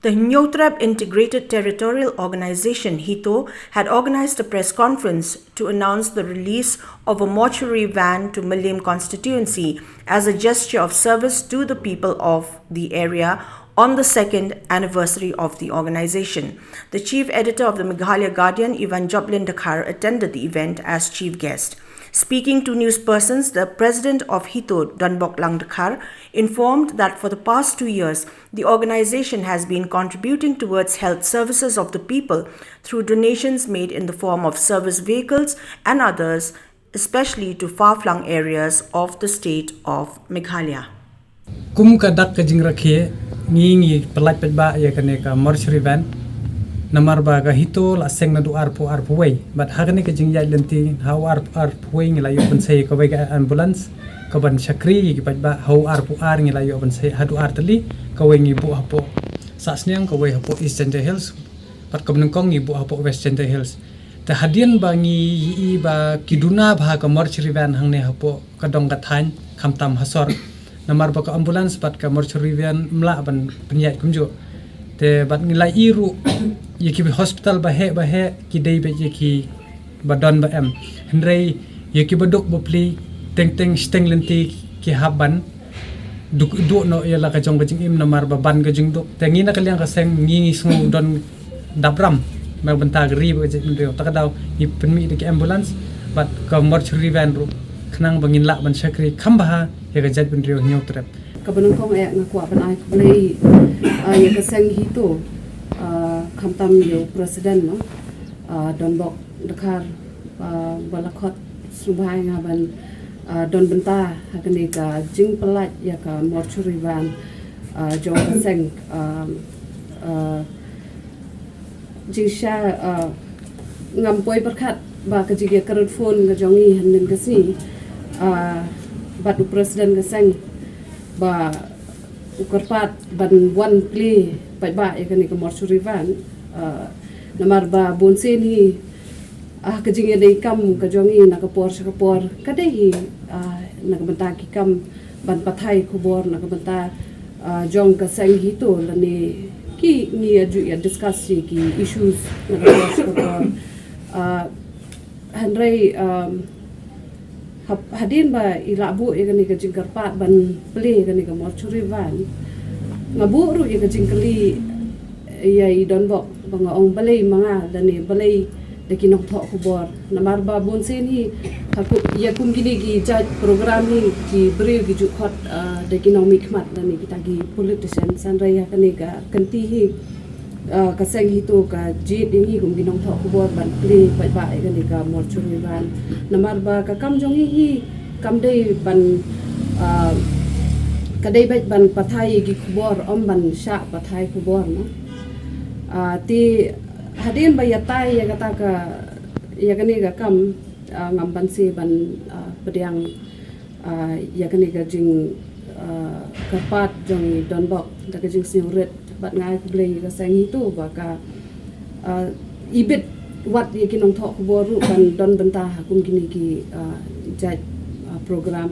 The Hynñiewtrep Integrated Territorial Organization, Hito, had organized a press conference to announce the release of a mortuary van to Mylliem Constituency as a gesture of service to the people of the area on the second anniversary of the organization. The chief editor of the Meghalaya Guardian, Evanjoplin Dkhar, attended the event as chief guest. Speaking to newspersons, the president of Hito, Evanjoplin Dkhar, informed that for the past 2 years, the organization has been contributing towards health services of the people through donations made in the form of service vehicles and others, especially to far-flung areas of the state of Meghalaya. Kum kadak kajing rakhe ngi pelat petba ya kane ka mortuary van namar ba ga Hito la seng na du arpo way but hagane kajing ya lenti how arpo way ngi la yo ban sei ko ga ambulance ko ban chakri gi petba how arpo ngi la yo ban sei hadu artali ko ngi bu hapo sa sniang ko hapo East Central Hills pat ko nang ngi bu hapo West Central Hills ta hadian ba ngi ba kiduna ba ka mortuary van hangne hapo ka dong ka than khamtam hasor namar ba ka ambulance pat ka mortuary van mla ban penyat kumjo te bat ngilai iru yeki hospital ba he ki dei be yeki badon ba em hendrei yeki baduk bopli teng steng lenti ki haban duk do no yala ka jong im namar ba ban ka jing duk tengi na kalyang ka seng ngi smu don dabram ma banta gri ba jing do takadaw ni penmi de ambulance bat ka mortuary van ru khnang bangin la ban sakri khamba ya ka jat bin rio Hynñiewtrep kabanang kong ngakwa ban ai kulay ya ka seng Hito khamtam yo president no Donbok Dkhar balakot subhay nga ban don benta hakani ka jing pelat ya ka mortuary van jo ka seng jing sha ngam poi berkat ba ka jige karut phone ka jongi hanin ka si batu presiden ka seng ba ukarpat ban one play ba ya kan ka mortuary van namar ba bonsen hi ka jinge dei kam ka jongi na ka por kadai na ka banta ki kam ban pathai khobor na ka banta jong ka seng Hito lani ki ni aju ya discuss ki issues na ka por handrai hadin ba ilabu ya kan ka jingkarpat ban play kan ka mortuary van ngabu ru ya ka jingkali ya i Donbok banga ong balay mga dani balay deki nok tho khobor namar ba bonsen hi haku ya kum gini gi jaj program hi ki brew gi jukhot deki nok mikmat dani kita gi politician sanrai ya kan ka kanti hi ka seng Hito ka jit dingi kum gi nok tho khobor ban play ba kan ka mortuary van namar ba ka kam jong hi kam dei ban kadai ban pathai gi khobor om ban sha pathai khobor no ti hadin ba yatai ya kata ka ya kani ka kam ngam ban si ban pediang ya kani ka jing kapat jong Donbok da ka jing Hynñiewtrep bat ngai ku blei ka seng Hito ba ka ibit wat ya kinong tho khobor ru ban don benta kum kini ki jaj program